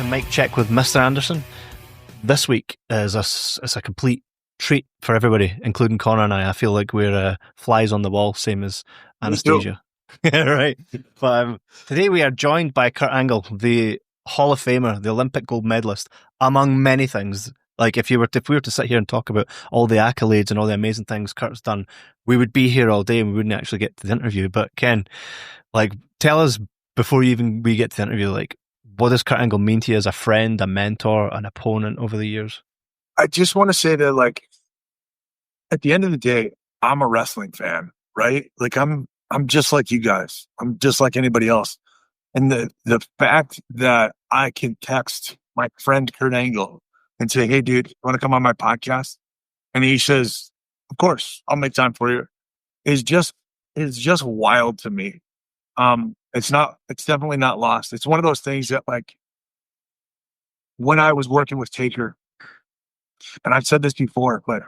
Mic check with Mr. Anderson. This week is it's a complete treat for everybody, including Connor and I. I feel like we're flies on the wall, same as Anastasia. Right. But today we are joined by Kurt Angle, the Hall of Famer, the Olympic gold medalist, among many things. Like if we were to sit here and talk about all the accolades and all the amazing things Kurt's done, we would be here all day and we wouldn't actually get to the interview. But Ken, like, tell us before we get to the interview, like, what does Kurt Angle mean to you as a friend, a mentor, an opponent over the years? I just want to say that, like, at the end of the day, I'm a wrestling fan, right? Like, I'm just like you guys. I'm just like anybody else. And the fact that I can text my friend Kurt Angle and say, "Hey, dude, you want to come on my podcast?" And he says, "Of course, I'll make time for you," is just wild to me. It's definitely not lost. It's one of those things that, like, when I was working with Taker, and I've said this before, but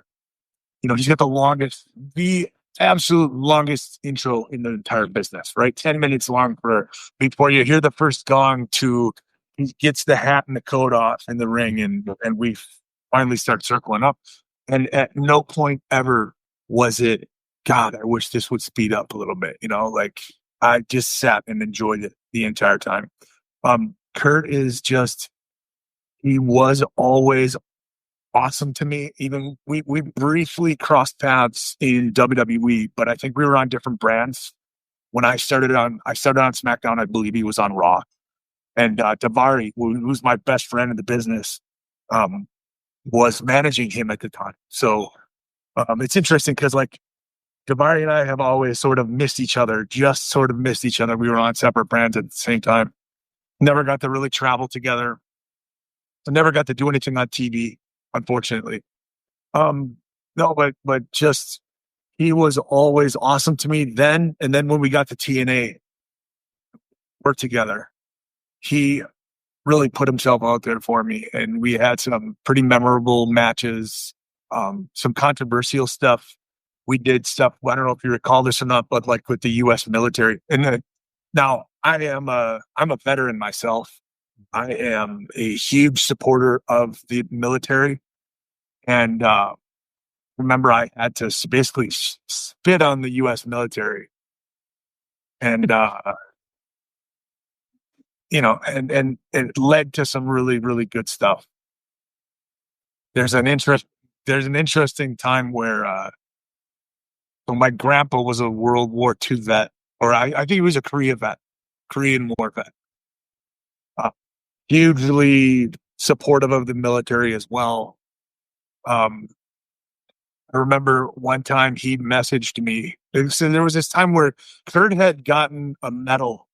he's got the absolute longest intro in the entire business, right? 10 minutes long before you hear the first gong to he gets the hat and the coat off in the ring, and we finally start circling up. And at no point ever was it, God, I wish this would speed up a little bit. Like, I just sat and enjoyed it the entire time. Kurt he was always awesome to me. Even we briefly crossed paths in WWE, but I think we were on different brands. When I started on SmackDown, I believe he was on Raw. And Davari, who's my best friend in the business, was managing him at the time. So it's interesting because, like, Davari and I have always sort of missed each other. We were on separate brands at the same time. Never got to really travel together. I never got to do anything on TV, unfortunately. No, but just, he was always awesome to me then. And then when we got to TNA, work together, he really put himself out there for me. And we had some pretty memorable matches, some controversial stuff. We did stuff, I don't know if you recall this or not, but like with the U.S. military. And now I'm a veteran myself. I am a huge supporter of the military. And remember, I had to basically spit on the U.S. military. And, and it led to some really, really good stuff. There's an interesting time where my grandpa was a World War II vet, or I think he was a Korean War vet. Hugely supportive of the military as well. I remember one time he messaged me. So there was this time where Kurt had gotten a medal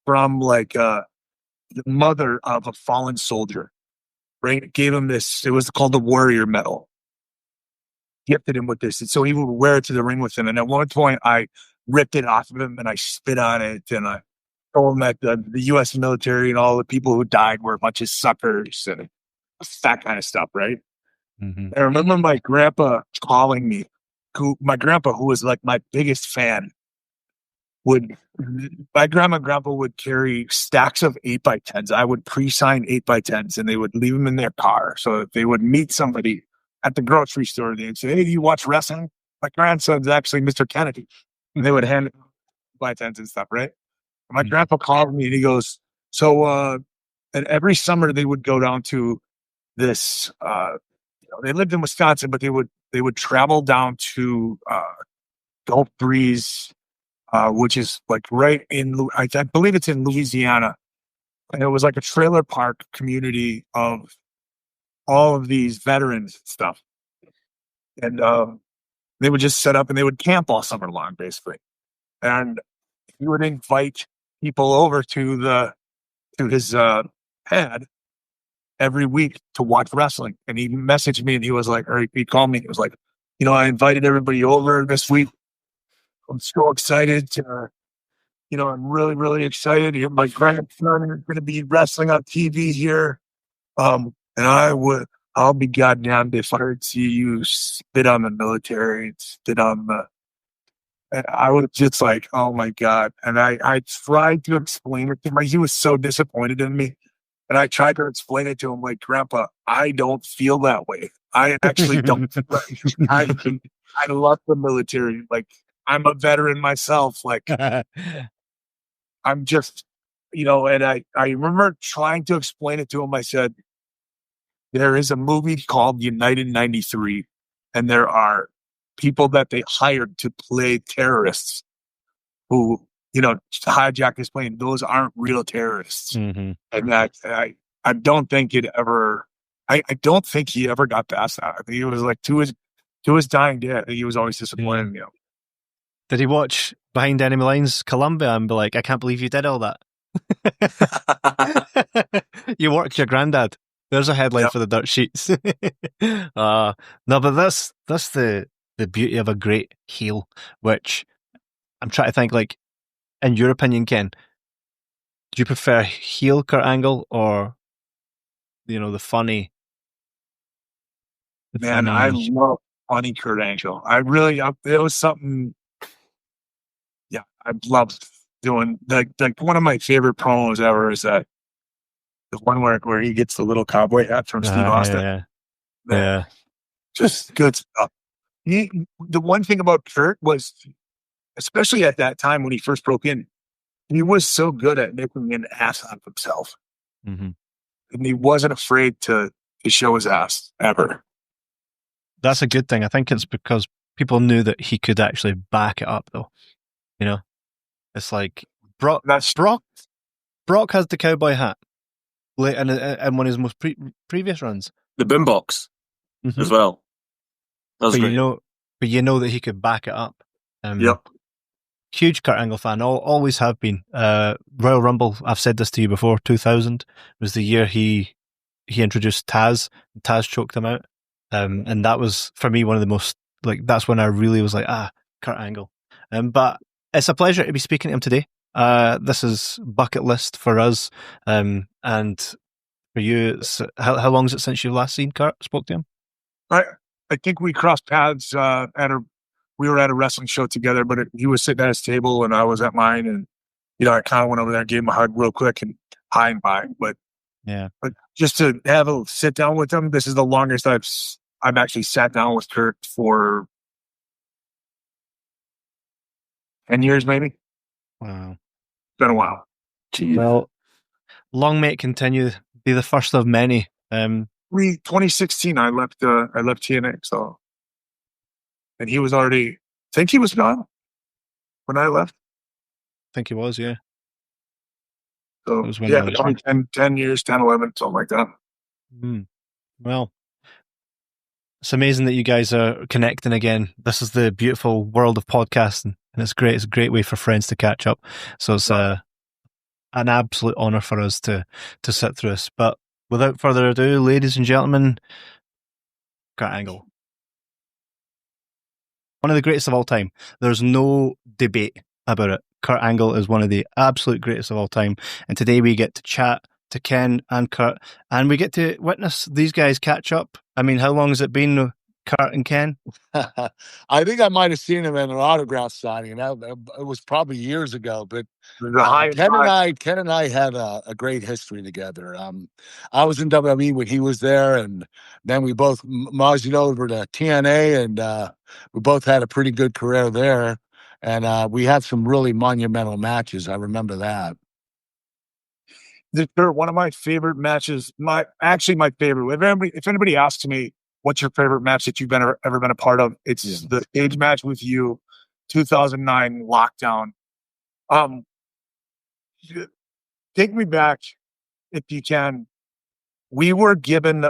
from, like, the mother of a fallen soldier, right? It gave him this, it was called the Warrior Medal. Gifted him with this. And so he would wear it to the ring with him. And at one point I ripped it off of him and I spit on it. And I told him that the U.S. military and all the people who died were a bunch of suckers and that kind of stuff, right? Mm-hmm. I remember my grandpa calling me. My grandpa, who was like my biggest fan, my grandpa would carry stacks of 8x10s. I would pre-sign 8x10s and they would leave them in their car. So if they would meet somebody at the grocery store, they'd say, "Hey, do you watch wrestling? My grandson's actually Mr. Kennedy." And they would hand 8x10s and stuff, right? And my grandpa called me and he goes, "So, and every summer they would go down to this, they lived in Wisconsin, but they would travel down to Gulf Breeze, which is like right in, I believe it's in Louisiana. And it was like a trailer park community of all of these veterans and stuff. And they would just set up and they would camp all summer long, basically. And he would invite people over to his pad every week to watch wrestling. And he messaged me and he was like, or he called me. He was like, I invited everybody over this week. I'm so excited to, I'm really, really excited. My grandson is going to be wrestling on TV here. And I'll be goddamned if I see you spit on the military and spit on and I was just like, oh my God. And I tried to explain it to him. He was so disappointed in me. And I tried to explain it to him like, Grandpa, I don't feel that way. I actually don't. I, I love the military. Like, I'm a veteran myself. Like, I'm just, and I remember trying to explain it to him. I said, there is a movie called United 93, and there are people that they hired to play terrorists who, hijack this plane. Those aren't real terrorists. Mm-hmm. And that I don't think I don't think he ever got past that. I think he was like to his dying day. I think he was always disappointed in Did he watch Behind Enemy Lines Columbia and be like, I can't believe you did all that? You worked your granddad. There's a headline for the dirt sheets. No, but that's the beauty of a great heel, which I'm trying to think, like, in your opinion, Ken, do you prefer heel Kurt Angle or, the funny? Man, I love funny Kurt Angle. I really, it was something. Yeah, I loved doing like one of my favorite promos ever is that the one where he gets the little cowboy hat from Steve Austin. Yeah. Just good stuff. The one thing about Kurt was, especially at that time when he first broke in, he was so good at making an ass out of himself. Mm-hmm. And he wasn't afraid to show his ass ever. That's a good thing. I think it's because people knew that he could actually back it up, though. It's like Brock has the cowboy hat in one of his most previous runs. The boombox as well. But you know that he could back it up. Yep. Huge Kurt Angle fan, always have been. Royal Rumble, I've said this to you before, 2000 was the year he introduced Taz. Taz choked him out. And that was, for me, one of the most, like, that's when I really was like, Kurt Angle. But it's a pleasure to be speaking to him today. This is bucket list for us. And for you, how long is it since you last seen Kurt, spoke to him? I think we crossed paths we were at a wrestling show together, but he was sitting at his table and I was at mine. And, I kind of went over there and gave him a hug real quick and hi and bye. But just to have a sit down with him, this is the longest I've actually sat down with Kurt for 10 years, maybe. Wow. It's been a while. Jeez. Well, long may it continue. Be the first of many. 2016, I left TNA, so, and he was already, I think he was gone when I left. I think he was, yeah. So, yeah, 10 years, 10, 11, something like that. Well, it's amazing that you guys are connecting again. This is the beautiful world of podcasting, and it's great. It's a great way for friends to catch up. So it's an absolute honor for us to sit through this. But without further ado, ladies and gentlemen, Kurt Angle. One of the greatest of all time. There's no debate about it. Kurt Angle is one of the absolute greatest of all time. And today we get to chat to Ken and Kurt, and we get to witness these guys catch up. I mean, how long has it been, Kurt and Ken? I think I might have seen him in an autograph signing. It was probably years ago, but Ken and I had a great history together. I was in WWE when he was there, and then we both moseyed over to TNA, and we both had a pretty good career there. And we had some really monumental matches. I remember that. One of my favorite matches, my favorite. If anybody asks me, what's your favorite match that you've ever been a part of? It's the cage match with you, 2009 Lockdown. Take me back, if you can. We were given,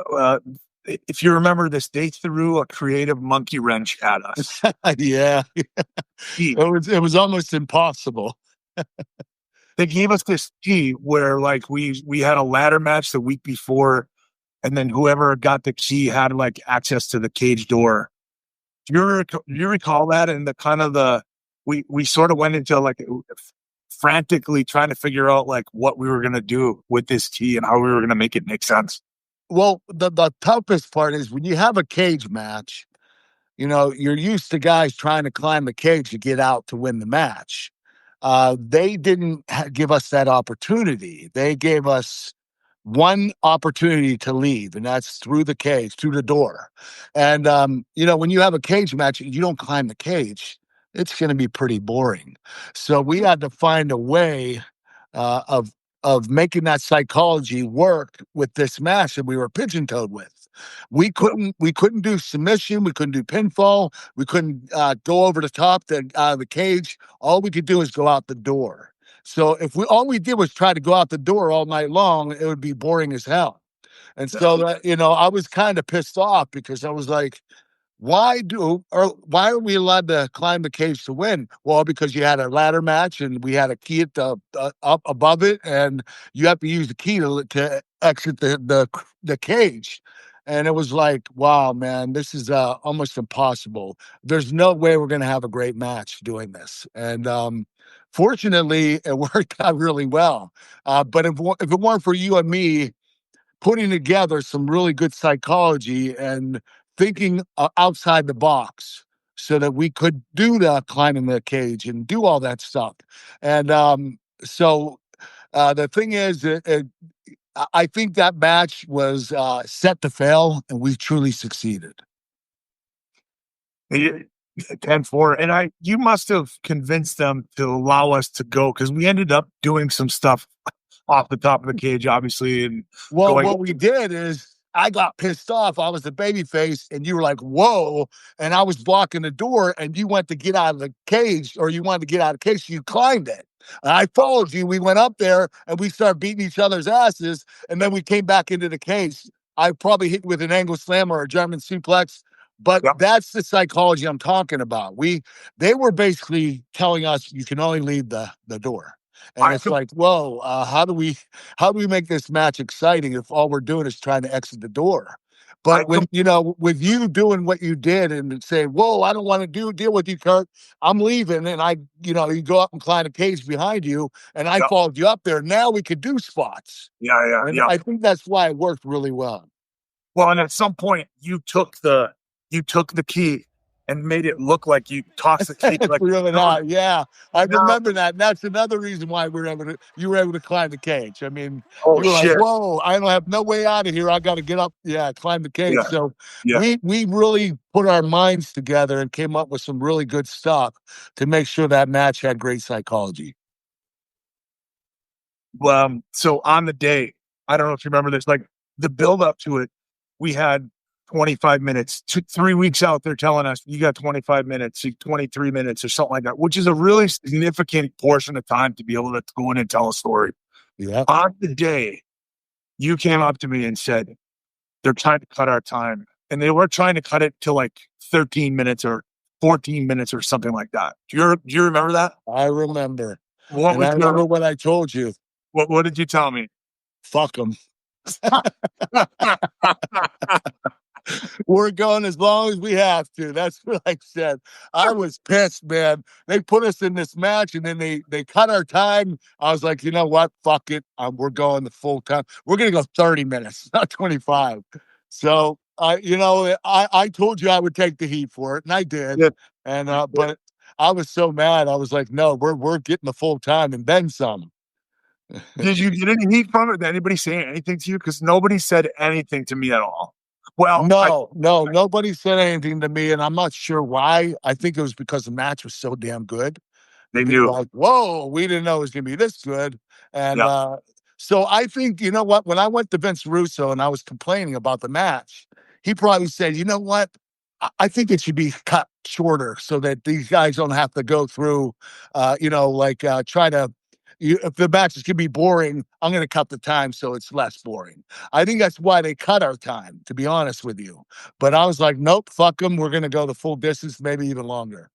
if you remember this, they threw a creative monkey wrench at us. Yeah, it was almost impossible. They gave us this key where, like, we had a ladder match the week before, and then whoever got the key had, like, access to the cage door. Do you recall that? And the kind of we sort of went into, like, frantically trying to figure out, like, what we were going to do with this key and how we were going to make it make sense. Well, the toughest part is when you have a cage match, you're used to guys trying to climb the cage to get out to win the match. They didn't give us that opportunity. They gave us one opportunity to leave, and that's through the cage, through the door. And when you have a cage match, you don't climb the cage, it's going to be pretty boring. So we had to find a way of making that psychology work with this match that we were pigeon-toed with. We couldn't do submission, we couldn't do pinfall, we couldn't go over the top the cage. All we could do is go out the door. So if all we did was try to go out the door all night long, it would be boring as hell. And so I was kind of pissed off because I was like, why are we allowed to climb the cage to win? Well, because you had a ladder match and we had a key at the up above it, and you have to use the key to exit the cage. And it was like, wow, man, this is almost impossible. There's no way we're going to have a great match doing this. And fortunately, it worked out really well. But if it weren't for you and me putting together some really good psychology and thinking outside the box so that we could do the climbing the cage and do all that stuff. And so the thing is, I think that match was set to fail, and we truly succeeded. 10-4. And you must have convinced them to allow us to go, because we ended up doing some stuff off the top of the cage, obviously. And what we did is I got pissed off. I was the baby face, and you were like, whoa. And I was blocking the door, and you went to get out of the cage, or you wanted to get out of the cage, so you climbed it. And I followed you. We went up there, and we started beating each other's asses, and then we came back into the cage. I probably hit you with an angle slam or a German suplex, but that's the psychology I'm talking about. They were basically telling us you can only leave the door. And it's like, whoa, how do we make this match exciting if all we're doing is trying to exit the door? But with you doing what you did and saying, whoa, I don't want to deal with you, Kurt, I'm leaving. And you go up and climb a cage behind you, and I followed you up there. Now we could do spots. And I think that's why it worked really well. Well, and at some point you took the key and made it look like you tossed the key. Like, really not. Yeah, I remember that. And that's another reason why you were able to climb the cage. I mean, you were like, whoa, I don't have no way out of here. I got to get up. Yeah, climb the cage. Yeah. So we really put our minds together and came up with some really good stuff to make sure that match had great psychology. So on the day, I don't know if you remember this, like the build up to it, we had 25 minutes, 3 weeks out, they're telling us you got 25 minutes, 23 minutes or something like that, which is a really significant portion of time to be able to go in and tell a story. Yeah. On the day, you came up to me and said, they're trying to cut our time. And they were trying to cut it to like 13 minutes or 14 minutes or something like that. Do you remember that? I remember. I remember what I told you. What did you tell me? Fuck them. We're going as long as we have to. That's what I said. I was pissed, man. They put us in this match, and then they cut our time. I was like, you know what? Fuck it. We're going the full time. We're going to go 30 minutes, not 25. So, I told you I would take the heat for it, and I did. Yeah. And but I was so mad. I was like, no, we're getting the full time and then some. Did you get any heat from it? Did anybody say anything to you? Because nobody said anything to me at all. Well, no, nobody said anything to me, and I'm not sure why. I think it was because the match was so damn good. They knew. Like, whoa, we didn't know it was going to be this good. And so I think, you know what? When I went to Vince Russo and I was complaining about the match, he probably said, you know what? I think it should be cut shorter so that these guys don't have to go through, try to. If the matches can be boring, I'm going to cut the time so it's less boring. I think that's why they cut our time, to be honest with you. But I was like, nope, fuck them. We're going to go the full distance, maybe even longer.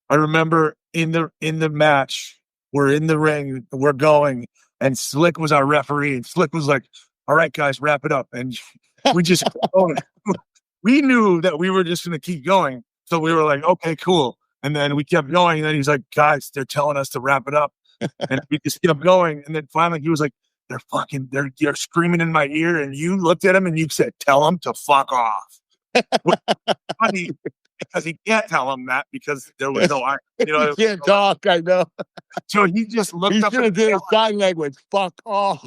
I remember in the match, we're in the ring, we're going, and Slick was our referee, and Slick was like, all right, guys, wrap it up. And we just, we knew that we were just going to keep going. So we were like, okay, cool. And then we kept going. And then he's like, guys, they're telling us to wrap it up. And we just kept going. And then finally he was like, they're screaming in my ear. And you looked at him and you said, tell them to fuck off. Funny, because he can't tell them that because there was no, he can't talk, I know. So he just looked up. He should have did a sign language, fuck off.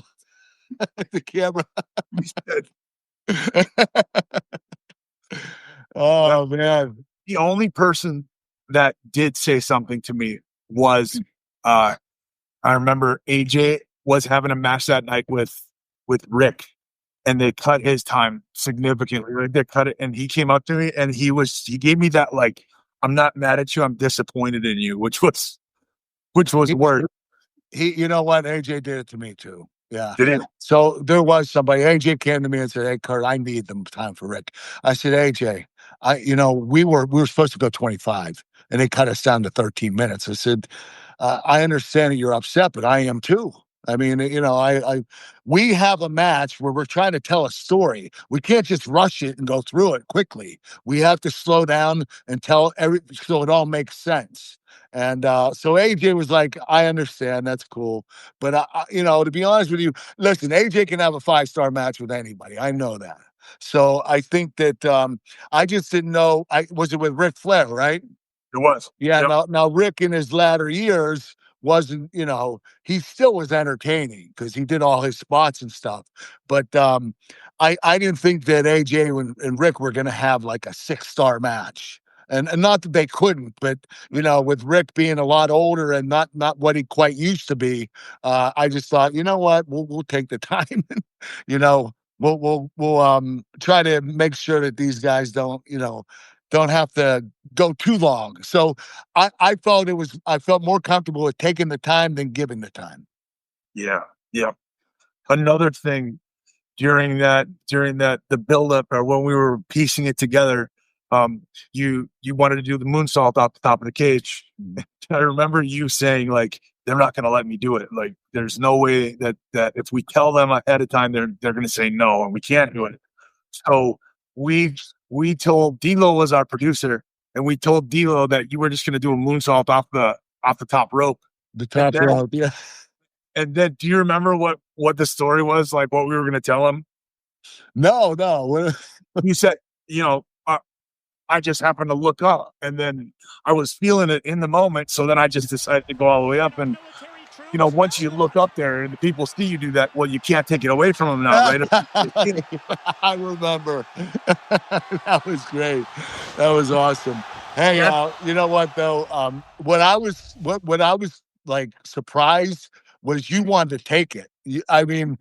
the camera. We said, Oh man. the only person that did say something to me was I remember AJ was having a match that night with Rick, and they cut his time significantly. Right? They cut it, and he came up to me and he gave me that like, I'm not mad at you, I'm disappointed in you, which was word. You know what? AJ did it to me too. Yeah. Did it? So there was somebody. AJ came to me and said, "Hey, Kurt, I need them time for Rick." I said, "AJ, we were supposed to go 25, and they cut us down to 13 minutes." I said, "I understand that you're upset, but I am too." I mean, we have a match where we're trying to tell a story. We can't just rush it and go through it quickly. We have to slow down and tell so it all makes sense. And so AJ was like, "I understand, that's cool, but to be honest with you, listen, AJ can have a 5-star match with anybody. I know that. So I think that I just didn't know. Was it with Ric Flair, right? It was. Yeah. Yep. Now Rick in his latter years wasn't, he still was entertaining because he did all his spots and stuff. But I didn't think that AJ and Rick were going to have like a 6-star match. And not that they couldn't, but with Rick being a lot older and not what he quite used to be, I just thought, you know what, we'll take the time, and, we'll try to make sure that these guys don't have to go too long. So I felt more comfortable with taking the time than giving the time. Yeah. Yeah. Another thing during that the buildup, or when we were piecing it together, you wanted to do the moonsault off the top of the cage. I remember you saying like, they're not going to let me do it. Like, there's no way that if we tell them ahead of time, they're going to say no, and we can't do it. So we told D'Lo was our producer, and we told D'Lo that you were just going to do a moonsault off the top rope. The top rope, yeah. And then, do you remember what the story was? Like, what we were going to tell him? No. You said, I just happened to look up, and then I was feeling it in the moment. So then I just decided to go all the way up. And, once you look up there and the people see you do that, well, you can't take it away from them now, right? I remember. That was great. That was awesome. Hey, you know what though? What I was like surprised was you wanted to take it. I mean,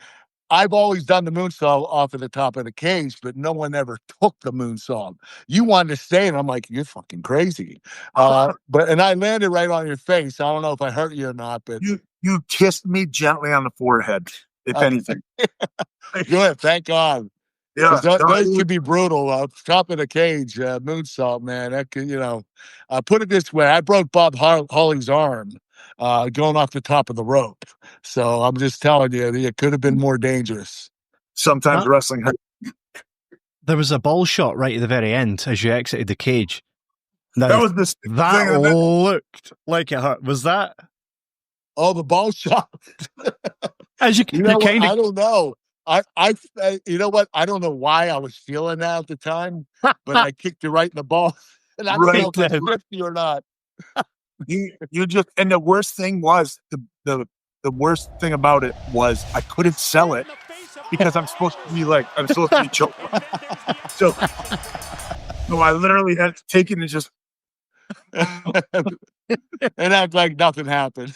I've always done the moonsault off of the top of the cage, but no one ever took the moonsault. You wanted to stay, and I'm like, you're fucking crazy. And I landed right on your face. I don't know if I hurt you or not, but you kissed me gently on the forehead, if anything. Good, thank God. Yeah, those could be brutal. Top of the cage, moonsault, man. That could, put it this way: I broke Bob Holly's arm going off the top of the rope. So I'm just telling you, it could have been more dangerous. Sometimes wrestling. There was a ball shot right at the very end as you exited the cage. Now, that was this. That looked like it hurt. Was that? Oh, the ball shot. As you know what? I don't know. I you know what? I don't know why I was feeling that at the time, but I kicked you right in the ball, and I don't know if it's risky or not. You just, and the worst thing was the worst thing about it was I couldn't sell it because I'm supposed to be choked. So I literally had to take it and just and act like nothing happened.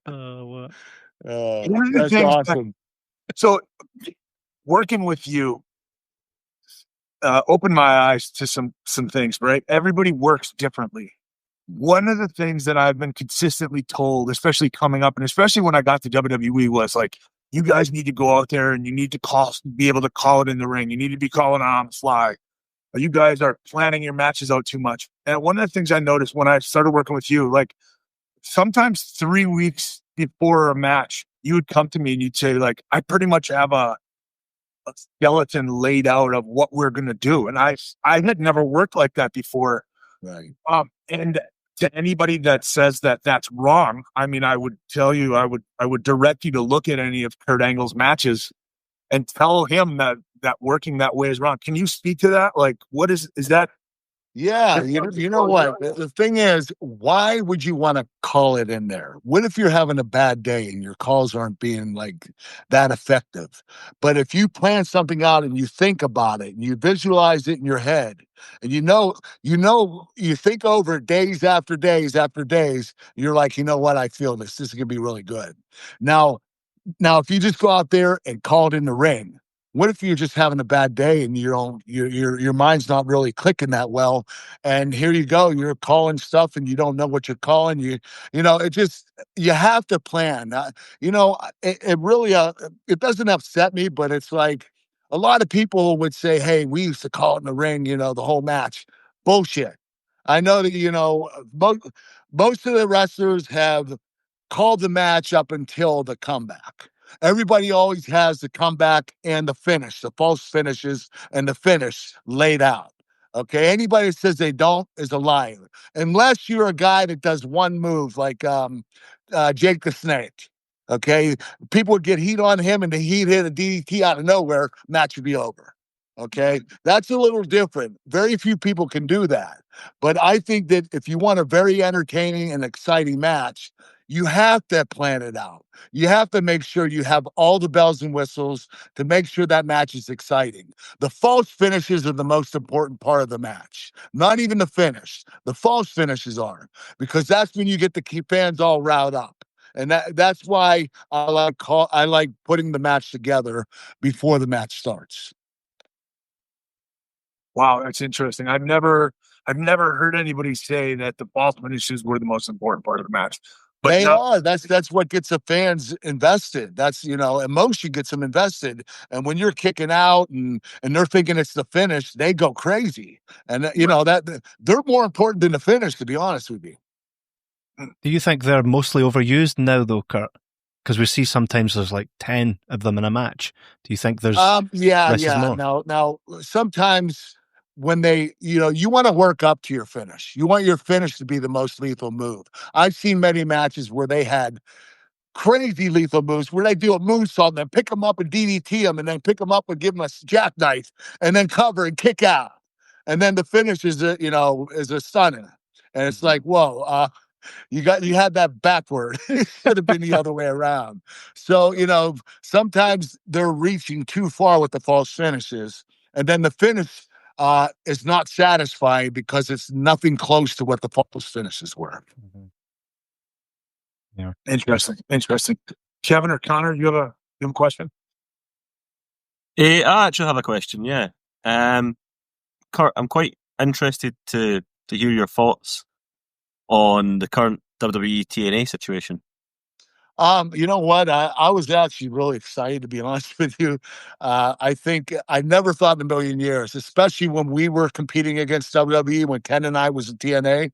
What? That's awesome. So working with you opened my eyes to some things, right? Everybody works differently. One of the things that I've been consistently told, especially coming up and especially when I got to WWE, was like, you guys need to go out there and you need to be able to call it in the ring. You need to be calling on the fly. You guys are planning your matches out too much. And one of the things I noticed when I started working with you, like sometimes 3 weeks before a match, you would come to me and you'd say, like, I pretty much have a skeleton laid out of what we're going to do. And I had never worked like that before. Right. And to anybody that says that that's wrong, I mean, I would tell you, I would direct you to look at any of Kurt Angle's matches and tell him that working that way is wrong. Can you speak to that? Like, what is that? Yeah, you know what? The thing is, why would you want to call it in there? What if you're having a bad day and your calls aren't being like that effective? But if you plan something out and you think about it and you visualize it in your head, and you think over it days after days after days, you're like, you know what? I feel this. This is gonna be really good. Now, if you just go out there and call it in the ring, what if you're just having a bad day and your mind's not really clicking that well, and here you go, you're calling stuff and you don't know what you're calling. You have to plan. It really it doesn't upset me, but it's like a lot of people would say, "Hey, we used to call it in the ring, the whole match." Bullshit. I know that most of the wrestlers have called the match up until the comeback. Everybody always has the comeback and the finish, the false finishes and the finish laid out. Okay. Anybody that says they don't is a liar. Unless you're a guy that does one move like Jake the Snake. Okay. People would get heat on him and the heat hit a DDT out of nowhere, match would be over. Okay. That's a little different. Very few people can do that. But I think that if you want a very entertaining and exciting match, you have to plan it out. You have to make sure you have all the bells and whistles to make sure that match is exciting. The false finishes are the most important part of the match. Not even the finish. The false finishes are, because that's when you get the key fans all riled up. And that's why I like putting the match together before the match starts. Wow, that's interesting. I've never heard anybody say that the false finishes were the most important part of the match. But they are. That's what gets the fans invested. That's emotion gets them invested. And when you're kicking out and they're thinking it's the finish, they go crazy. And that they're more important than the finish, to be honest with you. Do you think they're mostly overused now, though, Kurt? Because we see sometimes there's like 10 of them in a match. Do you think there's less is more? Now sometimes when you want to work up to your finish. You want your finish to be the most lethal move. I've seen many matches where they had crazy lethal moves where they do a moonsault and then pick them up and DDT them and then pick them up and give them a jackknife and then cover and kick out. And then the finish is a stunning. And it's like, whoa, you had that backward. It should have been the other way around. So, sometimes they're reaching too far with the false finishes. And then the finish is not satisfying because it's nothing close to what the false finishes were. Mm-hmm. Yeah. Interesting. Kevin or Connor, you have a question? I actually have a question, yeah. Kurt, I'm quite interested to hear your thoughts on the current WWE TNA situation. You know what? I was actually really excited, to be honest with you. I think I never thought in a million years, especially when we were competing against WWE, when Ken and I was in TNA,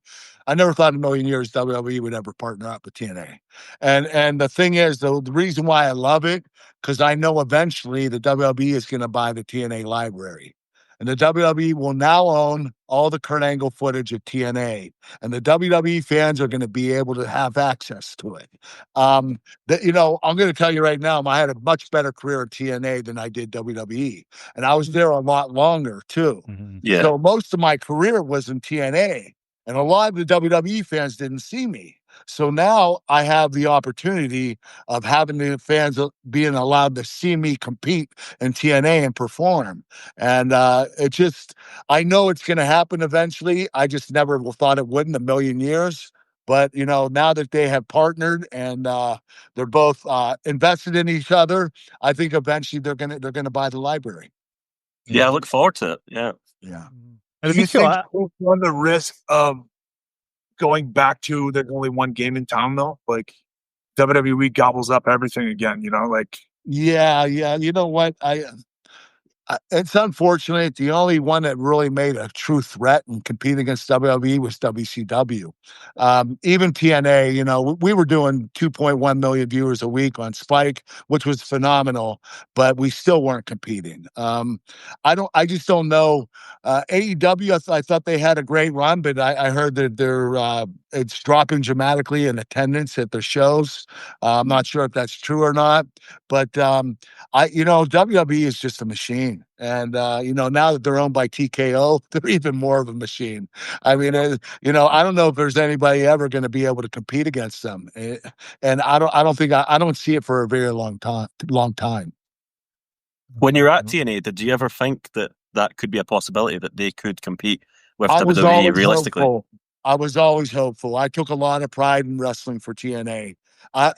I never thought in a million years WWE would ever partner up with TNA. And the thing is, the reason why I love it, because I know eventually the WWE is going to buy the TNA library. And the WWE will now own all the Kurt Angle footage of TNA. And the WWE fans are going to be able to have access to it. I'm going to tell you right now, I had a much better career at TNA than I did WWE. And I was there a lot longer, too. Mm-hmm. Yeah. So most of my career was in TNA. And a lot of the WWE fans didn't see me. So now I have the opportunity of having the fans being allowed to see me compete in TNA and perform. And I know it's going to happen eventually. I just never thought it would in a million years. But, now that they have partnered and they're both invested in each other, I think eventually they're gonna buy the library. Yeah, I look forward to it. Yeah. Yeah. Do you think we'll run the risk of going back to there's only one game in town, though? Like WWE gobbles up everything again, Yeah. You know what? It's unfortunate. The only one that really made a true threat and compete against WWE was WCW. Even TNA, we were doing 2.1 million viewers a week on Spike, which was phenomenal, but we still weren't competing. I just don't know. AEW, I thought they had a great run, but I heard that it's dropping dramatically in attendance at their shows. I'm not sure if that's true or not, but WWE is just a machine. machine. And, now that they're owned by TKO, they're even more of a machine. I mean, I don't know if there's anybody ever going to be able to compete against them. And I don't see it for a very long time. When you're at TNA, did you ever think that could be a possibility that they could compete with I was WWE always realistically? hopeful. I was always hopeful. I took a lot of pride in wrestling for TNA.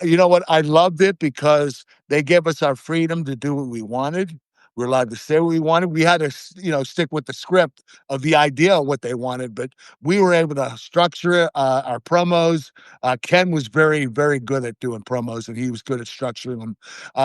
You know what? I loved it because they gave us our freedom to do what we wanted. We're allowed to say what we wanted. We had to, stick with the script of the idea of what they wanted, but we were able to structure it, our promos. Ken was very, very good at doing promos, and he was good at structuring them.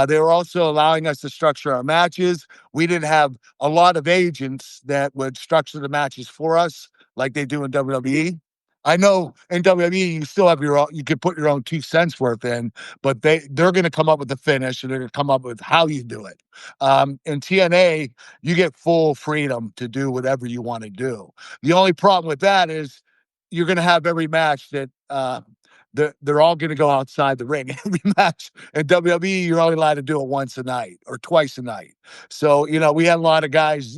They were also allowing us to structure our matches. We didn't have a lot of agents that would structure the matches for us like they do in WWE. I know in WWE you still have your own, you can put your own 2 cents worth in, but they're going to come up with the finish and they're going to come up with how you do it. In TNA, you get full freedom to do whatever you want to do. The only problem with that is you're going to have every match that they're all going to go outside the ring. Every match in WWE, you're only allowed to do it once a night or twice a night. So we had a lot of guys,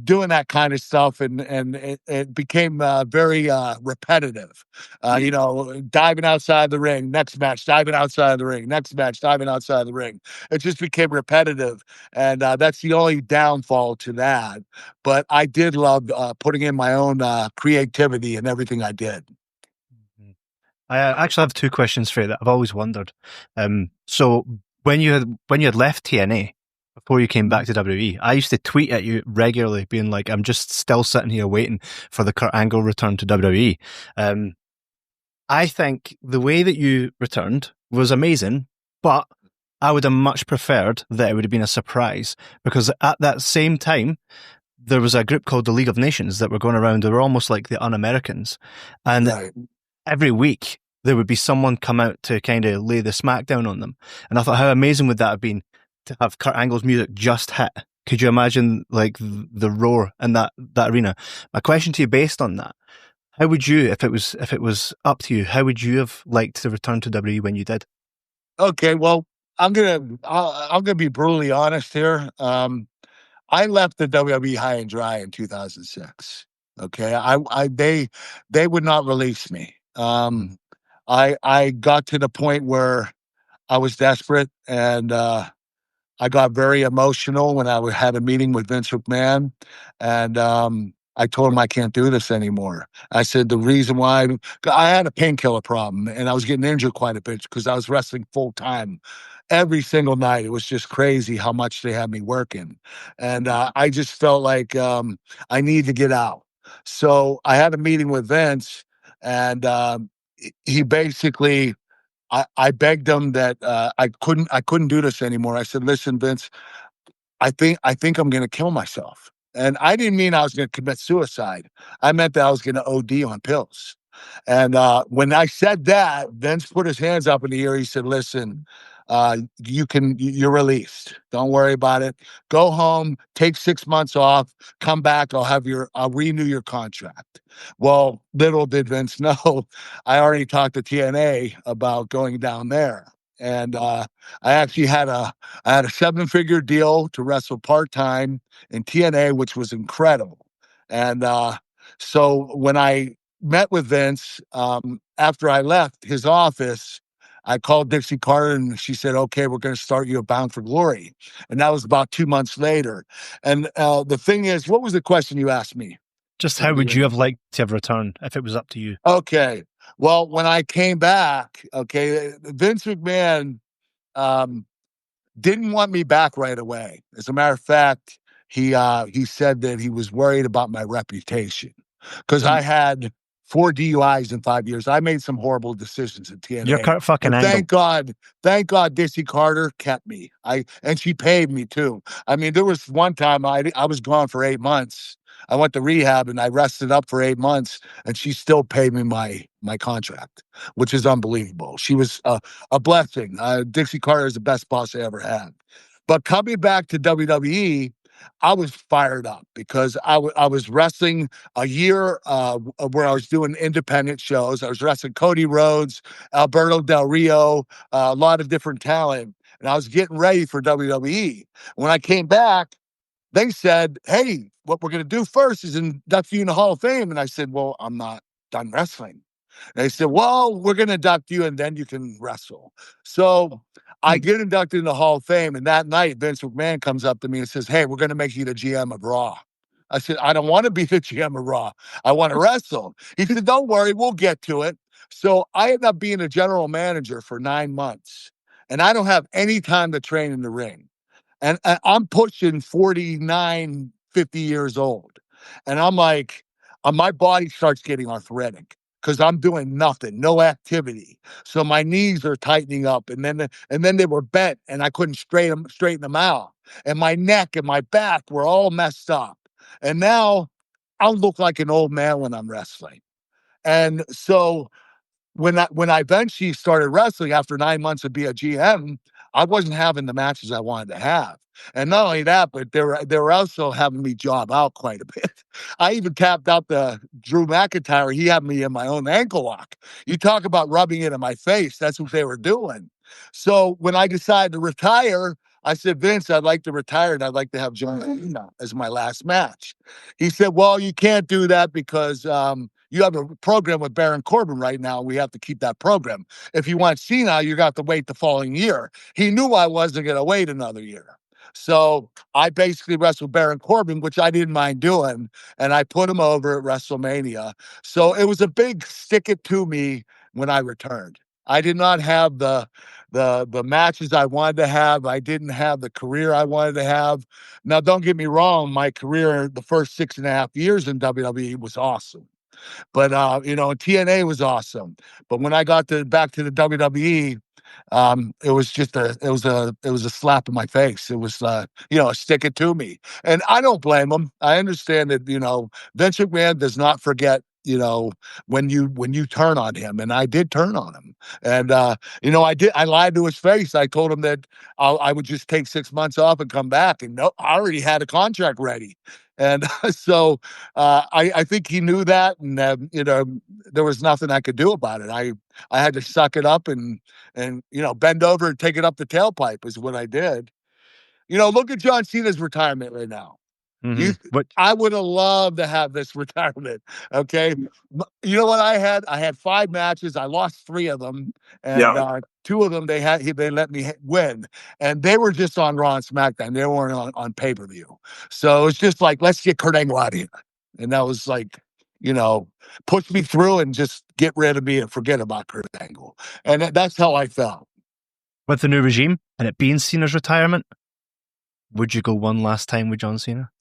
doing that kind of stuff, and it became very repetitive. Diving outside the ring, next match, diving outside the ring, next match, diving outside the ring. It just became repetitive, and that's the only downfall to that. But I did love putting in my own creativity in everything I did. I actually have 2 questions for you that I've always wondered. So when you had left TNA, before you came back to WWE, I used to tweet at you regularly being like, I'm just still sitting here waiting for the Kurt Angle return to WWE. I think the way that you returned was amazing, but I would have much preferred that it would have been a surprise, because at that same time, there was a group called the League of Nations that were going around. They were almost like the Un-Americans. And Right. every week there would be someone come out to kind of lay the smackdown on them. And I thought, how amazing would that have been to have Kurt Angle's music just hit? Could you imagine like the roar in that arena? My question to you, based on that, how would you, if it was up to you, how would you have liked to return to WWE when you did? Okay, well, I'm gonna be brutally honest here. I left the WWE high and dry in 2006. Okay, they would not release me. I got to the point where I was desperate, and I got very emotional when I had a meeting with Vince McMahon, and I told him I can't do this anymore. I said the reason why I had a painkiller problem, and I was getting injured quite a bit because I was wrestling full time every single night. It was just crazy how much they had me working, and I just felt like I need to get out. So I had a meeting with Vince, and he basically I begged him that I couldn't do this anymore. I said, "Listen, Vince, I think I'm going to kill myself." And I didn't mean I was going to commit suicide. I meant that I was going to OD on pills. And when I said that, Vince put his hands up in the air. He said, "Listen, you're released. Don't worry about it. Go home, take 6 months off, come back. I'll renew your contract." Well, little did Vince know, I already talked to TNA about going down there. And I actually had a 7-figure deal to wrestle part-time in TNA, which was incredible. And so when I met with Vince, after I left his office, I called Dixie Carter, and she said, "Okay, we're going to start you at Bound for Glory." And that was about 2 months later. And the thing is, what was the question you asked me? Just how would you have liked to have returned if it was up to you? Okay. Well, when I came back, okay, Vince McMahon didn't want me back right away. As a matter of fact, he said that he was worried about my reputation because I had 4 DUIs in 5 years. I made some horrible decisions at TNA. You're Kurt fucking And Angle. thank God Dixie Carter kept me. And she paid me too. I mean, there was one time I was gone for 8 months. I went to rehab and I rested up for 8 months, and she still paid me my contract, which is unbelievable. She was a blessing. Dixie Carter is the best boss I ever had. But coming back to WWE, I was fired up because I was wrestling a year where I was doing independent shows. I was wrestling Cody Rhodes, Alberto Del Rio, a lot of different talent, and I was getting ready for WWE. When I came back, they said, hey, what we're going to do first is induct you in the Hall of Fame. And I said, well, I'm not done wrestling. And they said, well, we're going to induct you and then you can wrestle. So I get inducted in the Hall of Fame. And that night, Vince McMahon comes up to me and says, hey, we're going to make you the GM of Raw. I said, I don't want to be the GM of Raw. I want to wrestle. He said, don't worry, we'll get to it. So I ended up being a general manager for 9 months. And I don't have any time to train in the ring. And I'm pushing 49, 50 years old. And I'm like, my body starts getting arthritic because I'm doing nothing, no activity. So my knees are tightening up, and then they were bent, and I couldn't straighten them out. And my neck and my back were all messed up. And now I look like an old man when I'm wrestling. And so when I eventually started wrestling after 9 months of being a GM, I wasn't having the matches I wanted to have. And not only that, but they were also having me job out quite a bit. I even tapped out the Drew McIntyre. He had me in my own ankle lock. You talk about rubbing it in my face. That's what they were doing. So when I decided to retire, I said, Vince, I'd like to retire and I'd like to have John Cena as my last match. He said, well, you can't do that because you have a program with Baron Corbin right now. We have to keep that program. If you want Cena, you got to wait the following year. He knew I wasn't going to wait another year. So I basically wrestled Baron Corbin, which I didn't mind doing, and I put him over at WrestleMania. So it was a big stick it to me when I returned. I did not have the matches I wanted to have. I didn't have the career I wanted to have. Now, don't get me wrong. My career, the first 6.5 years in WWE was awesome. But TNA was awesome. But when I got back to the WWE, it was just it was a slap in my face. It was stick it to me. And I don't blame him. I understand that, Vince McMahon does not forget, when you turn on him. And I did turn on him. And I lied to his face. I told him that I would just take 6 months off and come back. And no, I already had a contract ready. And so I think he knew that, and there was nothing I could do about it. I had to suck it up and bend over and take it up the tailpipe is what I did. Look at John Cena's retirement right now. I would have loved to have this retirement. Okay. You know what I had? I had 5 matches. I lost 3 of them. And 2 of them, they let me win. And they were just on Raw and SmackDown. They weren't on pay-per-view. So it's just like, let's get Kurt Angle out of here. And that was like, push me through and just get rid of me and forget about Kurt Angle. And that's how I felt. With the new regime and it being Cena's retirement, would you go one last time with John Cena?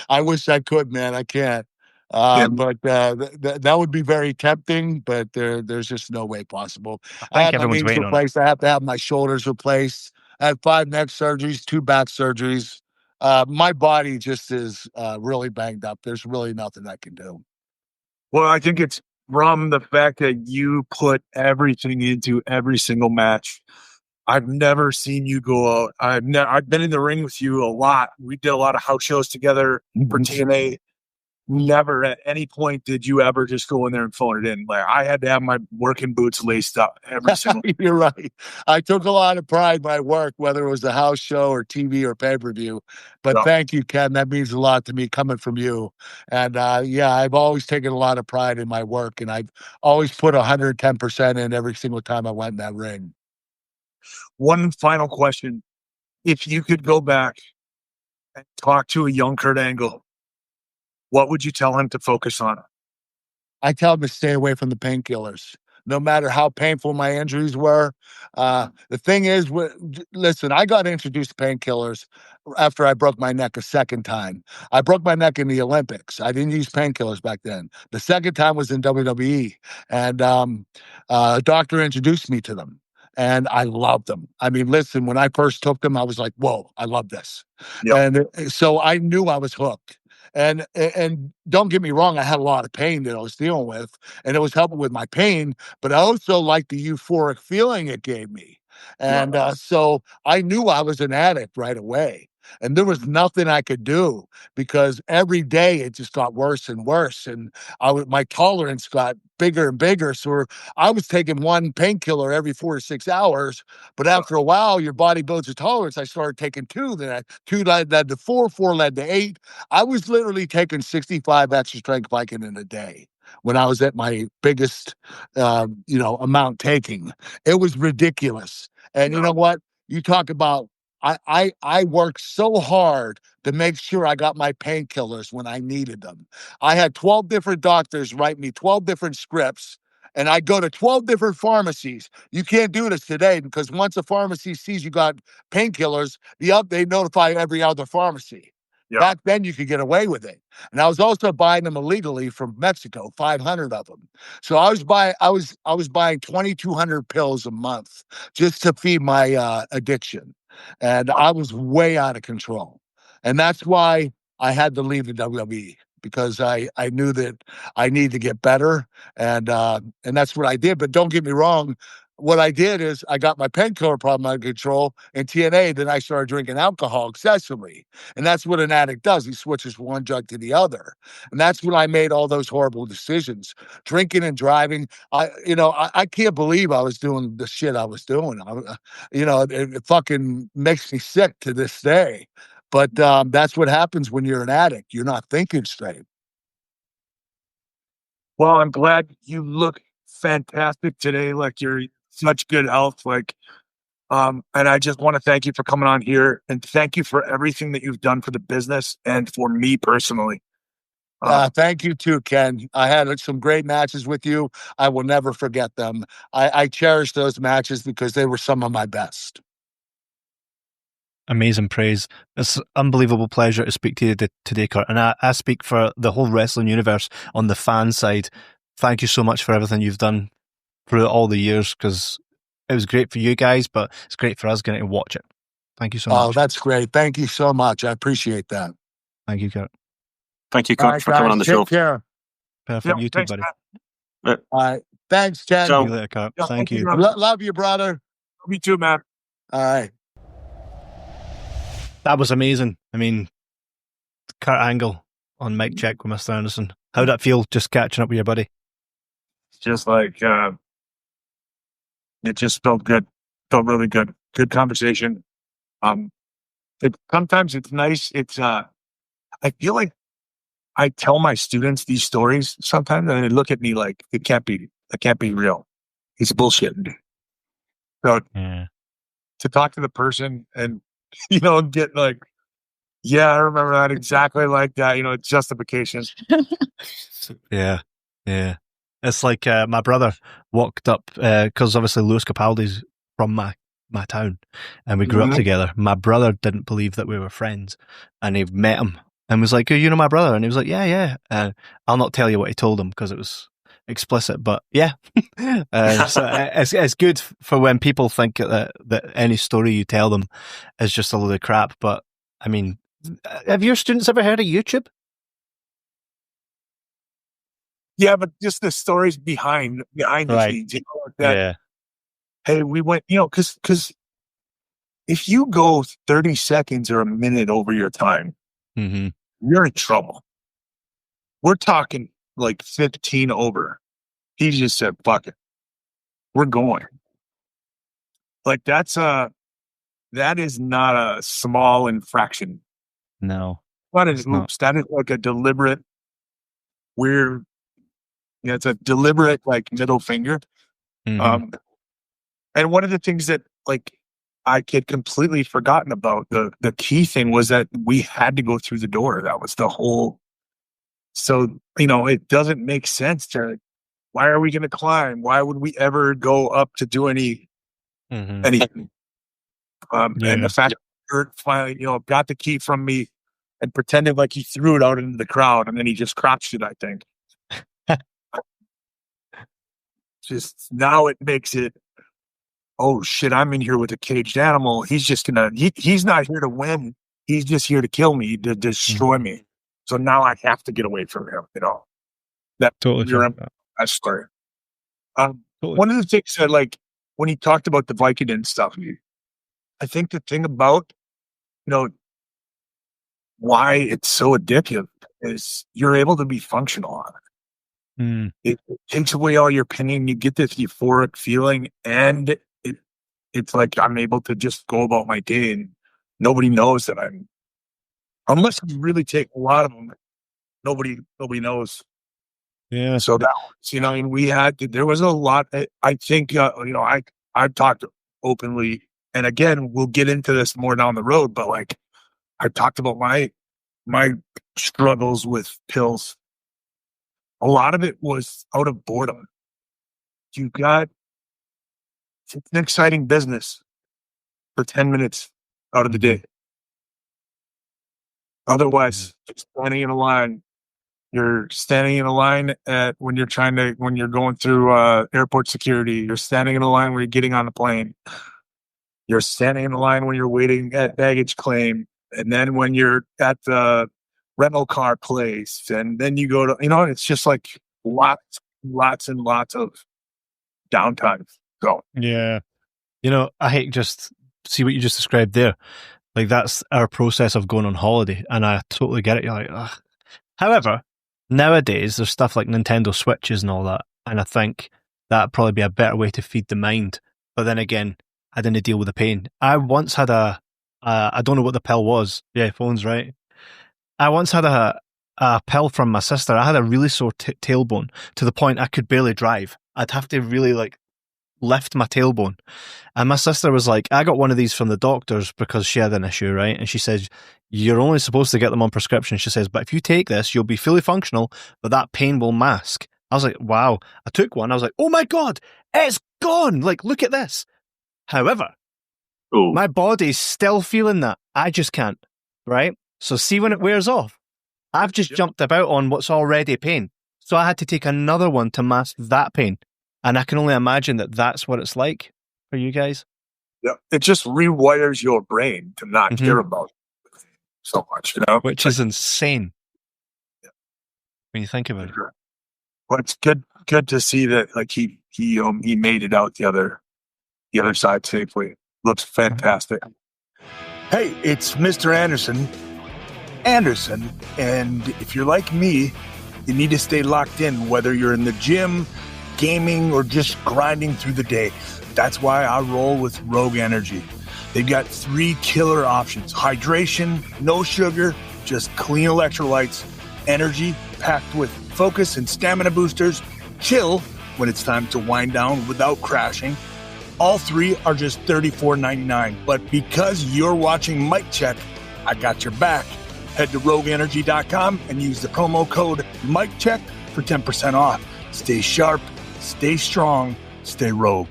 I wish I could, man. I can't. But that would be very tempting, but there's just no way possible. I had my knees replaced. I have to have my shoulders replaced. I had 5 neck surgeries, 2 back surgeries. My body just is really banged up. There's really nothing I can do. Well, I think it's from the fact that you put everything into every single match. I've never seen you go out. I've been in the ring with you a lot. We did a lot of house shows together for TNA. Never at any point did you ever just go in there and phone it in. Like, I had to have my working boots laced up every single. You're right. I took a lot of pride in my work, whether it was a house show or TV or pay-per-view. But thank you, Ken. That means a lot to me coming from you. And I've always taken a lot of pride in my work, and I've always put 110% in every single time I went in that ring. One final question. If you could go back and talk to a young Kurt Angle, what would you tell him to focus on? I tell him to stay away from the painkillers, no matter how painful my injuries were. The thing is, listen, I got introduced to painkillers after I broke my neck a second time. I broke my neck in the Olympics. I didn't use painkillers back then. The second time was in WWE, and a doctor introduced me to them. And I loved them. I mean, listen, when I first took them, I was like, whoa, I love this. And so I knew I was hooked. And don't get me wrong, I had a lot of pain that I was dealing with, and it was helping with my pain, but I also liked the euphoric feeling it gave me. And so I knew I was an addict right away. And there was nothing I could do because every day it just got worse and worse. And my tolerance got bigger and bigger. So I was taking one painkiller every 4 to 6 hours. But after a while, your body builds a tolerance. I started taking two. Then two led to four, four led to 8. I was literally taking 65 extra strength Vicodin in a day when I was at my biggest, amount taking. It was ridiculous. And you know what? You talk about, I worked so hard to make sure I got my painkillers when I needed them. I had 12 different doctors write me 12 different scripts, and I go to 12 different pharmacies. You can't do this today because once a pharmacy sees you got painkillers, they notify every other pharmacy. Yeah. Back then, you could get away with it. And I was also buying them illegally from Mexico, 500 of them. So I was buying 2,200 pills a month just to feed my addiction. And I was way out of control. And that's why I had to leave the WWE, because I knew that I needed to get better. And that's what I did. But don't get me wrong. What I did is I got my painkiller problem under control and TNA. Then I started drinking alcohol excessively. And that's what an addict does. He switches from one drug to the other. And that's when I made all those horrible decisions. Drinking and driving. I can't believe I was doing the shit I was doing. It fucking makes me sick to this day. But that's what happens when you're an addict. You're not thinking straight. Well, I'm glad you look fantastic today. Like, you're in such good health. And I just want to thank you for coming on here, and thank you for everything that you've done for the business and for me personally. Thank you too, Ken. I had some great matches with you. I will never forget them. I cherish those matches because they were some of my best. Amazing praise. It's an unbelievable pleasure to speak to you today, Kurt. And I speak for the whole wrestling universe on the fan side. Thank you so much for everything you've done through all the years, because it was great for you guys, but it's great for us getting to watch it. Thank you so much. Oh, that's great. Thank you so much. I appreciate that. Thank you, Kurt. Thank you, Kurt, for coming on the show. Take care. Perfect. You too, buddy. All right. Thanks, Ken. Ciao. See you later, Kurt. Thank you. Love you, brother. Me too, man. All right. That was amazing. I mean, Kurt Angle on mic check with Mr. Anderson. How'd that feel, just catching up with your buddy? It's just like, it just felt good. Felt really good. Good conversation. Sometimes it's nice. I feel like I tell my students these stories sometimes, and they look at me like, it can't be real. He's bullshitting. So to talk to the person and, get like, yeah, I remember that exactly like that. It's justification. Yeah. It's like my brother walked up, because obviously Louis Capaldi's from my town, and we grew up together. My brother didn't believe that we were friends, and he met him and was like, "Oh, you know my brother?" And he was like, "Yeah." I'll not tell you what he told him because it was explicit, but yeah. So it's good for when people think that any story you tell them is just a load of crap. But I mean, have your students ever heard of YouTube? Yeah, but just the stories behind the scenes, that. Yeah. Hey, we went, because if you go 30 seconds or a minute over your time, you're in trouble. We're talking like 15 over. He just said, "Fuck it, we're going." Like, that is not a small infraction. No. That is oops. That is like a deliberate, weird. Yeah, it's a deliberate, like, middle finger. And one of the things that, like, I had completely forgotten about, the key thing was that we had to go through the door. That was the whole. So, it doesn't make sense to, why are we going to climb? Why would we ever go up to do anything? And the fact that Kurt finally, got the key from me and pretended like he threw it out into the crowd, and then he just crotched it, I think. Just now it makes it, oh shit, I'm in here with a caged animal. He's just he's not here to win. He's just here to kill me, to destroy me. So now I have to get away from him, That totally. That story. One of the things that, like, when he talked about the Vicodin stuff, I think the thing about, why it's so addictive is you're able to be functional on it. It takes away all your pain. You get this euphoric feeling, and it's like I'm able to just go about my day, and nobody knows that I'm. Unless you really take a lot of them, nobody knows. Yeah. So that was, and there was a lot. I think I've talked openly, and again, we'll get into this more down the road. But like, I talked about my struggles with pills. A lot of it was out of boredom. It's an exciting business for 10 minutes out of the day. Otherwise, just standing in a line. You're standing in a line when you're going through airport security. You're standing in a line when you're getting on the plane. You're standing in a line when you're waiting at baggage claim. And then when you're at the rental car place, and then you go to, it's just like lots and lots of downtime. So, yeah. I hate just see what you just described there. Like, that's our process of going on holiday. And I totally get it. You're like, ugh. However, nowadays there's stuff like Nintendo Switches and all that. And I think that'd probably be a better way to feed the mind. But then again, I didn't deal with the pain. I once had I don't know what the pill was. Yeah, phone's right. I once had a pill from my sister. I had a really sore tailbone to the point I could barely drive. I'd have to really lift my tailbone. And my sister was like, I got one of these from the doctors because she had an issue, right? And she says, you're only supposed to get them on prescription. She says, but if you take this, you'll be fully functional, but that pain will mask. I was like, wow. I took one. I was like, oh my God, it's gone. Like, look at this. However, my body's still feeling that. I just can't, right? So see when it wears off. I've just jumped about on what's already pain. So I had to take another one to mask that pain. And I can only imagine that that's what it's like for you guys. Yeah, it just rewires your brain to not care about it so much, Which is insane when you think about it. Well, it's good to see that like he made it out the other side safely. Looks fantastic. Hey, it's Mr. Anderson, and if you're like me, you need to stay locked in, whether you're in the gym, gaming, or just grinding through the day. That's why I roll with Rogue Energy. They've got 3 killer options: hydration, no sugar, just clean electrolytes, energy packed with focus and stamina boosters, chill when it's time to wind down without crashing. All 3 are just $34.99. But because you're watching Mic Check, I got your back. Head to rogueenergy.com and use the promo code MicCheck for 10% off. Stay sharp, stay strong, stay rogue.